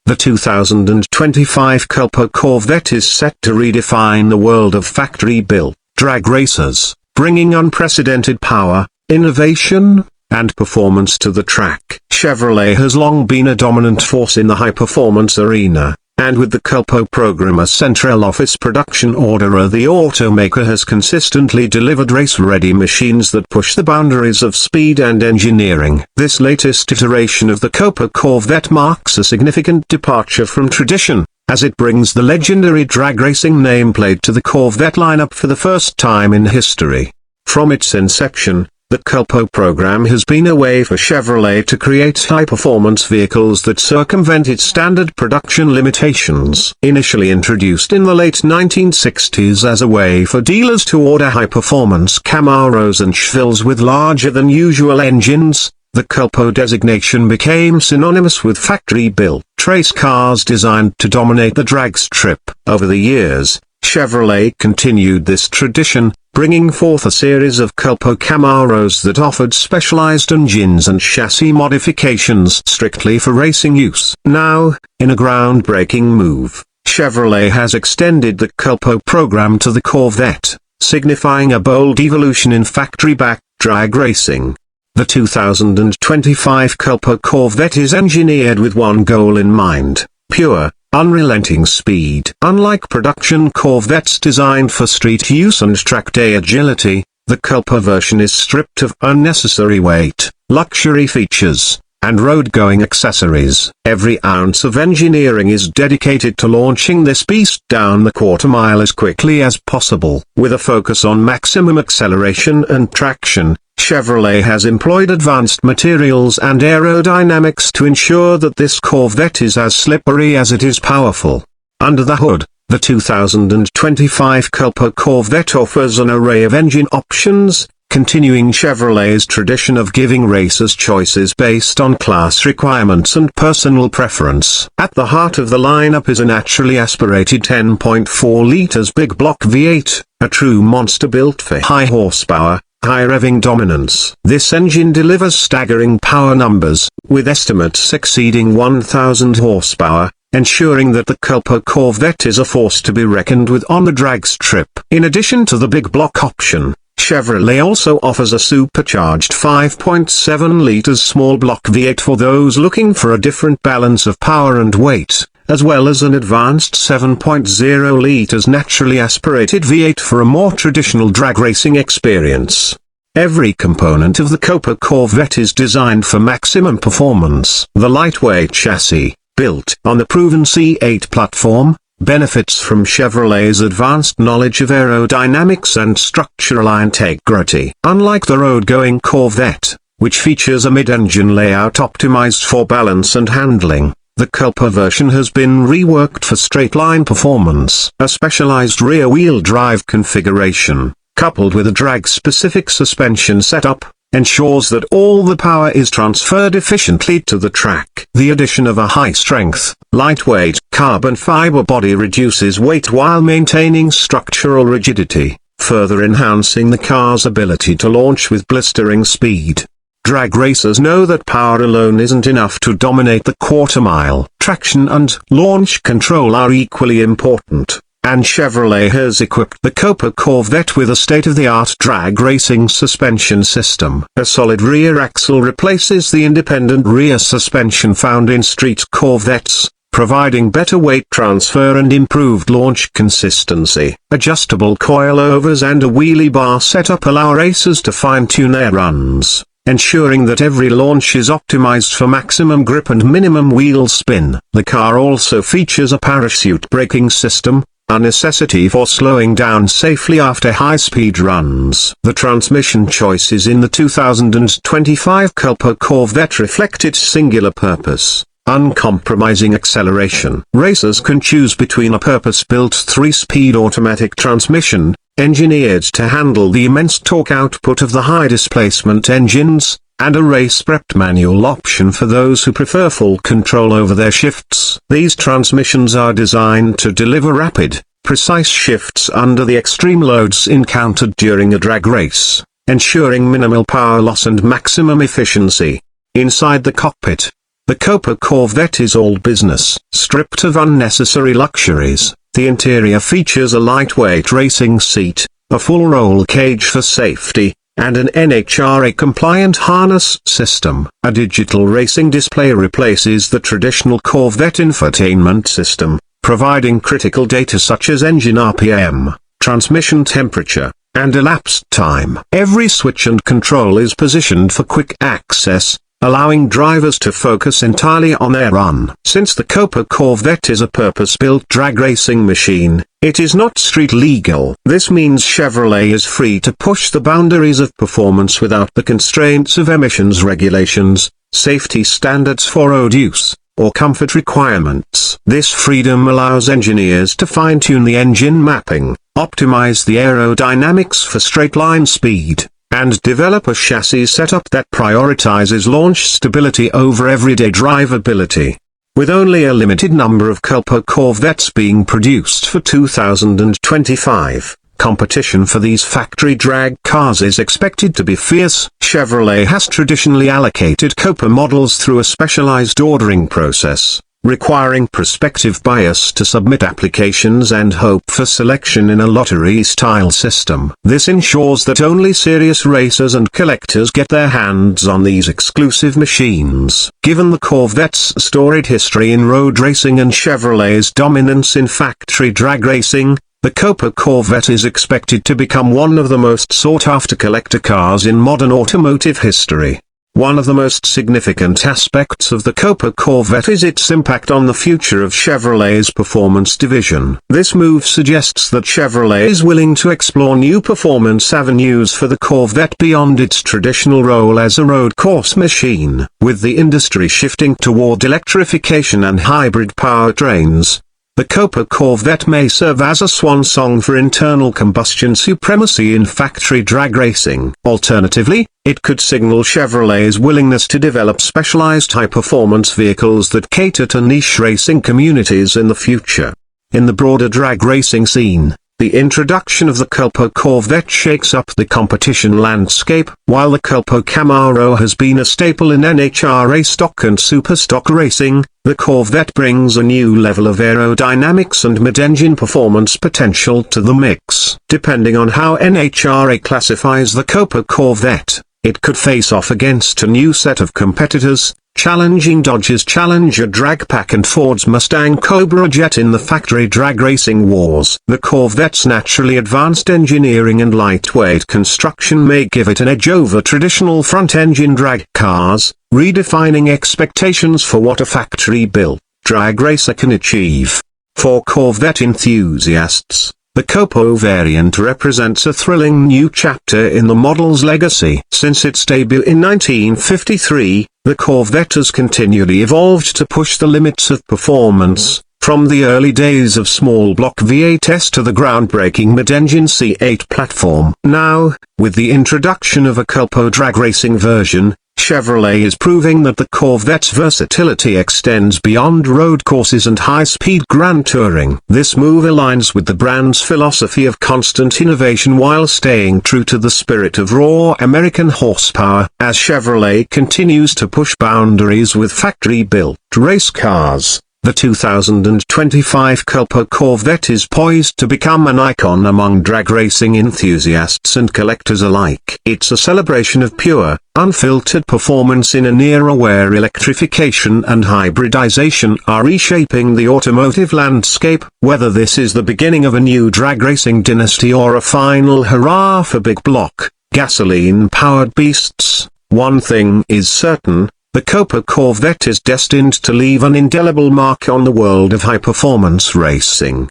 The 2025 COPO Corvette is set to redefine the world of factory-built drag racers, bringing unprecedented power, innovation, and performance to the track. Chevrolet has long been a dominant force in the high-performance arena, and with the COPO program as central office production orderer, the automaker has consistently delivered race-ready machines that push the boundaries of speed and engineering. This latest iteration of the COPO Corvette marks a significant departure from tradition, as it brings the legendary drag racing nameplate to the Corvette lineup for the first time in history. From its inception, the COPO program has been a way for Chevrolet to create high-performance vehicles that circumvent its standard production limitations. Initially introduced in the late 1960s as a way for dealers to order high-performance Camaros and Chevelles with larger-than-usual engines, the COPO designation became synonymous with factory-built race cars designed to dominate the drag strip. Over the years, Chevrolet continued this tradition, bringing forth a series of COPO Camaros that offered specialized engines and chassis modifications strictly for racing use. Now, in a groundbreaking move, Chevrolet has extended the COPO program to the Corvette, signifying a bold evolution in factory-backed drag racing. The 2025 COPO Corvette is engineered with one goal in mind: pure, unrelenting speed. Unlike production Corvettes designed for street use and track day agility, the COPO version is stripped of unnecessary weight, luxury features, and road-going accessories. Every ounce of engineering is dedicated to launching this beast down the quarter-mile as quickly as possible. With a focus on maximum acceleration and traction, Chevrolet has employed advanced materials and aerodynamics to ensure that this Corvette is as slippery as it is powerful. Under the hood, the 2025 COPO Corvette offers an array of engine options, continuing Chevrolet's tradition of giving racers choices based on class requirements and personal preference. At the heart of the lineup is a naturally aspirated 10.4 liters big block V8, a true monster built for high horsepower, high revving dominance. This engine delivers staggering power numbers, with estimates exceeding 1,000 horsepower, ensuring that the COPO Corvette is a force to be reckoned with on the drag strip. In addition to the big block option, Chevrolet also offers a supercharged 5.7 liters small block V8 for those looking for a different balance of power and weight, as well as an advanced 7.0 liters naturally aspirated V8 for a more traditional drag racing experience. Every component of the COPO Corvette is designed for maximum performance. The lightweight chassis, built on the proven C8 platform, benefits from Chevrolet's advanced knowledge of aerodynamics and structural integrity. Unlike the road-going Corvette, which features a mid-engine layout optimized for balance and handling, the COPO version has been reworked for straight-line performance. A specialized rear-wheel drive configuration, coupled with a drag-specific suspension setup, ensures that all the power is transferred efficiently to the track. The addition of a high-strength, lightweight, carbon fiber body reduces weight while maintaining structural rigidity, further enhancing the car's ability to launch with blistering speed. Drag racers know that power alone isn't enough to dominate the quarter-mile. Traction and launch control are equally important, and Chevrolet has equipped the COPO Corvette with a state-of-the-art drag racing suspension system. A solid rear axle replaces the independent rear suspension found in street Corvettes, providing better weight transfer and improved launch consistency. Adjustable coilovers and a wheelie bar setup allow racers to fine-tune their runs, ensuring that every launch is optimized for maximum grip and minimum wheel spin. The car also features a parachute braking system, a necessity for slowing down safely after high-speed runs. The transmission choices in the 2025 COPO Corvette reflect its singular purpose: uncompromising acceleration. Racers can choose between a purpose-built 3-speed automatic transmission, engineered to handle the immense torque output of the high-displacement engines, and a race-prepped manual option for those who prefer full control over their shifts. These transmissions are designed to deliver rapid, precise shifts under the extreme loads encountered during a drag race, ensuring minimal power loss and maximum efficiency. Inside the cockpit, The COPO Corvette is all business, stripped of unnecessary luxuries. The interior features a lightweight racing seat, a full roll cage for safety, and an NHRA-compliant harness system. A digital racing display replaces the traditional Corvette infotainment system, providing critical data such as engine RPM, transmission temperature, and elapsed time. Every switch and control is positioned for quick access, allowing drivers to focus entirely on their run. Since the COPO Corvette is a purpose-built drag racing machine, it is not street legal. This means Chevrolet is free to push the boundaries of performance without the constraints of emissions regulations, safety standards for road use, or comfort requirements. This freedom allows engineers to fine-tune the engine mapping, optimize the aerodynamics for straight-line speed, and develop a chassis setup that prioritizes launch stability over everyday drivability. With only a limited number of COPO Corvettes being produced for 2025, competition for these factory drag cars is expected to be fierce. Chevrolet has traditionally allocated COPO models through a specialized ordering process, requiring prospective buyers to submit applications and hope for selection in a lottery-style system. This ensures that only serious racers and collectors get their hands on these exclusive machines. Given the Corvette's storied history in road racing and Chevrolet's dominance in factory drag racing, the COPO Corvette is expected to become one of the most sought-after collector cars in modern automotive history. One of the most significant aspects of the COPO Corvette is its impact on the future of Chevrolet's performance division. This move suggests that Chevrolet is willing to explore new performance avenues for the Corvette beyond its traditional role as a road course machine. With the industry shifting toward electrification and hybrid powertrains, the COPO Corvette may serve as a swan song for internal combustion supremacy in factory drag racing. Alternatively, it could signal Chevrolet's willingness to develop specialized high-performance vehicles that cater to niche racing communities in the future. In the broader drag racing scene, the introduction of the COPO Corvette shakes up the competition landscape. While the COPO Camaro has been a staple in NHRA stock and superstock racing, the Corvette brings a new level of aerodynamics and mid-engine performance potential to the mix. Depending on how NHRA classifies the COPO Corvette, it could face off against a new set of competitors, challenging Dodge's Challenger drag pack and Ford's Mustang Cobra Jet in the factory drag racing wars. The Corvette's naturally advanced engineering and lightweight construction may give it an edge over traditional front-engine drag cars, redefining expectations for what a factory-built drag racer can achieve. For Corvette enthusiasts, the COPO variant represents a thrilling new chapter in the model's legacy. Since its debut in 1953, the Corvette has continually evolved to push the limits of performance, from the early days of small block V8s to the groundbreaking mid-engine C8 platform. Now, with the introduction of a COPO drag racing version, Chevrolet is proving that the Corvette's versatility extends beyond road courses and high-speed grand touring. This move aligns with the brand's philosophy of constant innovation while staying true to the spirit of raw American horsepower. As Chevrolet continues to push boundaries with factory-built race cars, the 2025 COPO Corvette is poised to become an icon among drag racing enthusiasts and collectors alike. It's a celebration of pure, unfiltered performance in an era where electrification and hybridization are reshaping the automotive landscape. Whether this is the beginning of a new drag racing dynasty or a final hurrah for big block, gasoline-powered beasts, one thing is certain: the COPO Corvette is destined to leave an indelible mark on the world of high-performance racing.